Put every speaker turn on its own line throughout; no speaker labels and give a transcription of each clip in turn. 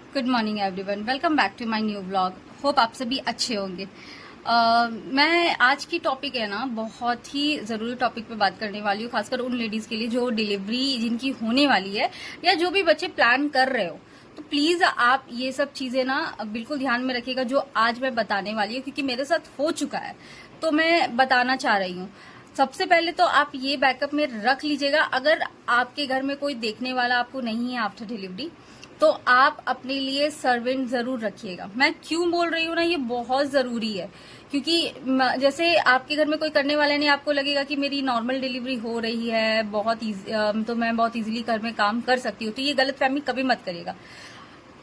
Good morning everyone, welcome back to my new vlog. Hope आप सभी अच्छे होंगे। मैं आज की टॉपिक है ना, बहुत ही ज़रूरी टॉपिक पे बात करने वाली हूँ, खासकर उन लेडीज़ के लिए जो डिलीवरी जिनकी होने वाली है या जो भी बच्चे प्लान कर रहे हो। तो प्लीज़ आप ये सब चीज़ें ना बिल्कुल ध्यान में रखिएगा जो आज मैं बताने वाली हूँ, क्योंकि मेरे साथ हो चुका है तो मैं बताना चाह रही हूँ। सबसे पहले तो आप ये बैकअप में रख लीजिएगा, अगर आपके घर में कोई देखने वाला आपको नहीं है आफ्टर डिलीवरी तो आप अपने लिए सर्वेंट जरूर रखिएगा। मैं क्यों बोल रही हूँ ना, ये बहुत जरूरी है, क्योंकि जैसे आपके घर में कोई करने वाला नहीं, आपको लगेगा कि मेरी नॉर्मल डिलीवरी हो रही है तो मैं बहुत इजीली घर में काम कर सकती हूँ। तो ये गलतफहमी कभी मत करिएगा।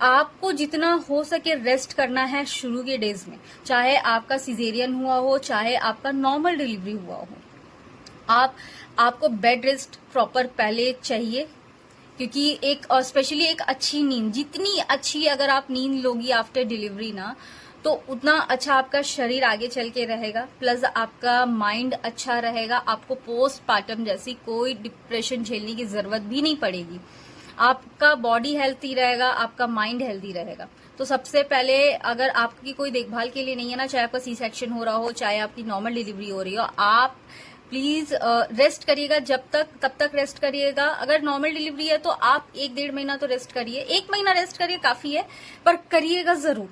आपको जितना हो सके रेस्ट करना है शुरू के डेज में, चाहे आपका सिजेरियन हुआ हो चाहे आपका नॉर्मल डिलीवरी हुआ हो। आपको बेड रेस्ट प्रॉपर पहले चाहिए, क्योंकि एक स्पेशली एक अच्छी नींद, जितनी अच्छी अगर आप नींद लोगी आफ्टर डिलीवरी ना, तो उतना अच्छा आपका शरीर आगे चल के रहेगा, प्लस आपका माइंड अच्छा रहेगा। आपको पोस्टमार्टम जैसी कोई डिप्रेशन झेलने की जरूरत भी नहीं पड़ेगी। आपका बॉडी हेल्थी रहेगा, आपका माइंड हेल्थी रहेगा। तो सबसे पहले, अगर आपकी कोई देखभाल के लिए नहीं है ना, चाहे आपका सी सेक्शन हो रहा हो चाहे आपकी नॉर्मल डिलीवरी हो रही हो, आप प्लीज रेस्ट करिएगा। तब तक रेस्ट करिएगा। अगर नॉर्मल डिलीवरी है तो आप 1-1.5 महीना तो रेस्ट करिए, 1 महीना रेस्ट करिए काफी है, पर करिएगा जरूर।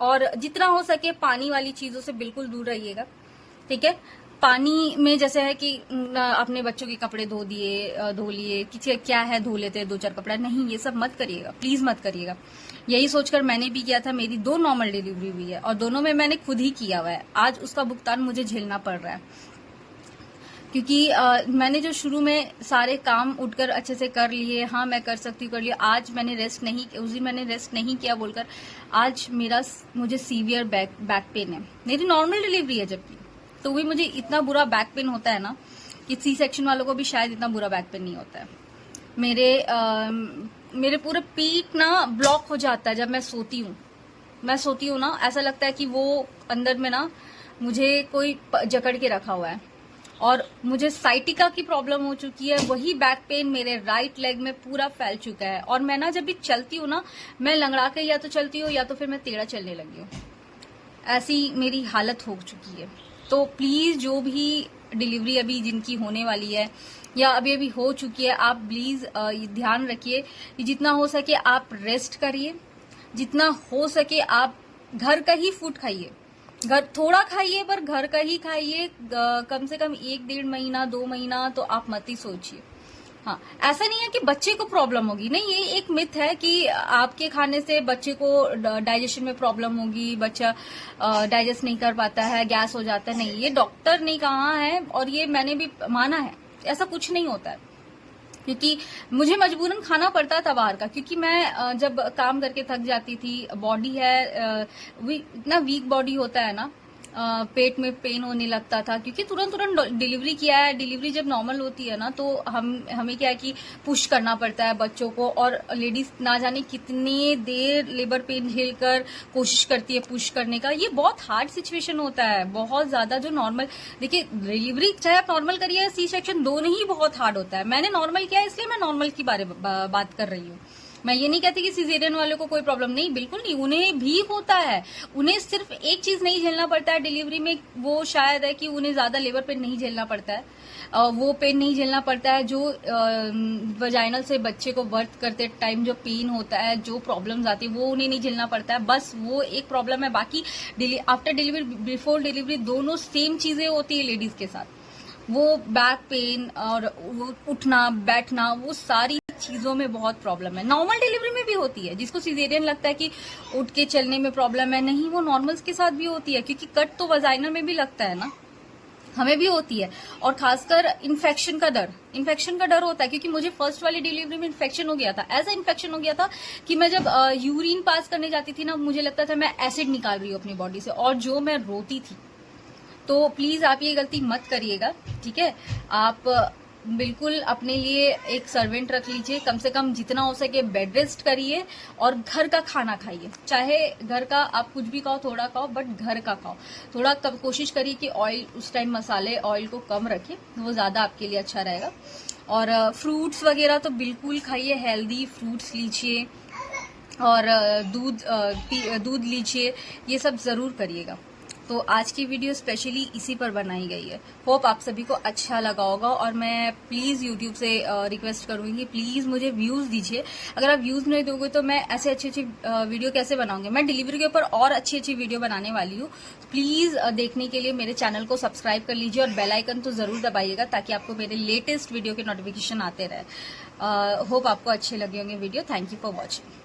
और जितना हो सके पानी वाली चीजों से बिल्कुल दूर रहिएगा, ठीक है। पानी में जैसे है कि अपने बच्चों के कपड़े धो लिए, किसी क्या है धो लेते हैं 2-4 कपड़ा, नहीं, ये सब मत करिएगा, प्लीज मत करिएगा। यही सोचकर मैंने भी किया था। मेरी 2 नॉर्मल डिलीवरी हुई है और दोनों में मैंने खुद ही किया हुआ है। आज उसका भुगतान मुझे झेलना पड़ रहा है, क्योंकि मैंने जो शुरू में सारे काम उठकर अच्छे से कर लिए, हाँ मैं कर सकती हूँ, कर लिया। आज मैंने रेस्ट नहीं किया बोलकर आज मुझे सीवियर बैक पेन है। मेरी नॉर्मल डिलीवरी है जबकि, तो भी मुझे इतना बुरा बैक पेन होता है ना कि सी सेक्शन वालों को भी शायद इतना बुरा बैक पेन नहीं होता है। मेरे पूरे पीठ ना ब्लॉक हो जाता है जब मैं सोती हूँ ना, ऐसा लगता है कि वो अंदर में ना मुझे कोई जकड़ के रखा हुआ है। और मुझे साइटिका की प्रॉब्लम हो चुकी है, वही बैक पेन मेरे राइट लेग में पूरा फैल चुका है। और मैं ना जब भी चलती हूँ ना, मैं लंगड़ा के या तो चलती हूँ या तो फिर मैं टेढ़ा चलने लगी हूँ, ऐसी मेरी हालत हो चुकी है। तो प्लीज जो भी डिलीवरी अभी जिनकी होने वाली है या अभी हो चुकी है, आप प्लीज ध्यान रखिए कि जितना हो सके आप रेस्ट करिए, जितना हो सके आप घर का ही फूड खाइए। घर थोड़ा खाइए पर घर का ही खाइए, कम से कम 1-1.5 महीना 2 महीना तो आप मत ही सोचिए। हाँ, ऐसा नहीं है कि बच्चे को प्रॉब्लम होगी, नहीं, ये एक मिथ है कि आपके खाने से बच्चे को डाइजेशन में प्रॉब्लम होगी, बच्चा डाइजेस्ट नहीं कर पाता है, गैस हो जाता है। नहीं, ये डॉक्टर ने कहा है और ये मैंने भी माना है, ऐसा कुछ नहीं होता है। क्योंकि मुझे मजबूरन खाना पड़ता था बाहर का, क्योंकि मैं जब काम करके थक जाती थी, बॉडी है इतना वीक बॉडी होता है ना, पेट में पेन होने लगता था, क्योंकि तुरंत डिलीवरी किया है। डिलीवरी जब नॉर्मल होती है ना तो हमें क्या है कि पुश करना पड़ता है बच्चों को, और लेडीज ना जाने कितनी देर लेबर पेन झेलकर कोशिश करती है पुश करने का। ये बहुत हार्ड सिचुएशन होता है, बहुत ज्यादा। जो नॉर्मल, देखिए डिलीवरी चाहे आप नॉर्मल करिए या सी सेक्शन, दोनों ही बहुत हार्ड होता है। मैंने नॉर्मल किया इसलिए मैं नॉर्मल की बात कर रही हूँ। मैं ये नहीं कहती कि सिजेरियन वालों को कोई प्रॉब्लम नहीं, बिल्कुल नहीं, उन्हें भी होता है। उन्हें सिर्फ एक चीज नहीं झेलना पड़ता है डिलीवरी में, वो शायद है कि उन्हें ज्यादा लेबर पेन नहीं झेलना पड़ता है, वो पेन नहीं झेलना पड़ता है जो वजाइनल से बच्चे को बर्थ करते टाइम जो पेन होता है, जो प्रॉब्लम्स आती है, वो उन्हें नहीं झेलना पड़ता है। बस वो एक प्रॉब्लम है, बाकी आफ्टर डिलीवरी बिफोर डिलीवरी दोनों सेम चीजें होती है लेडीज के साथ। वो बैक पेन और वो उठना बैठना, वो सारी चीजों में बहुत प्रॉब्लम है। नॉर्मल डिलीवरी में भी होती है। जिसको सिजेरियन लगता है कि उठ के चलने में प्रॉब्लम है, नहीं, वो नॉर्मल्स के साथ भी होती है, क्योंकि कट तो वजाइना में भी लगता है ना, हमें भी होती है। और खासकर इन्फेक्शन का डर होता है, क्योंकि मुझे फर्स्ट वाली डिलीवरी में इन्फेक्शन हो गया था। ऐसा इन्फेक्शन हो गया था कि मैं जब यूरिन पास करने जाती थी ना, मुझे लगता था मैं एसिड निकाल रही हूँ अपनी बॉडी से, और जो मैं रोती थी। तो प्लीज आप ये गलती मत करिएगा, ठीक है। आप बिल्कुल अपने लिए एक सर्वेंट रख लीजिए, कम से कम जितना हो सके बेड रेस्ट करिए और घर का खाना खाइए। चाहे घर का आप कुछ भी खाओ, थोड़ा खाओ, बट घर का खाओ। थोड़ा कोशिश करिए कि ऑयल, उस टाइम मसाले ऑयल को कम रखें, वो ज्यादा आपके लिए अच्छा रहेगा। और फ्रूट्स वगैरह तो बिल्कुल खाइए, हेल्दी फ्रूट्स लीजिए। और दूध लीजिए, ये सब जरूर करिएगा। तो आज की वीडियो स्पेशली इसी पर बनाई गई है। होप आप सभी को अच्छा लगा होगा, और मैं प्लीज यूट्यूब से रिक्वेस्ट करूंगी, प्लीज मुझे व्यूज दीजिए। अगर आप व्यूज नहीं दोगे तो मैं ऐसे अच्छी अच्छी वीडियो कैसे बनाऊंगी। मैं डिलीवरी के ऊपर और अच्छी अच्छी वीडियो बनाने वाली हूँ। प्लीज देखने के लिए मेरे चैनल को सब्सक्राइब कर लीजिए, और बेल आइकन तो जरूर दबाइएगा ताकि आपको मेरे लेटेस्ट वीडियो के नोटिफिकेशन आते रहे। होप आपको अच्छे लगे होंगे video. Thank you for watching.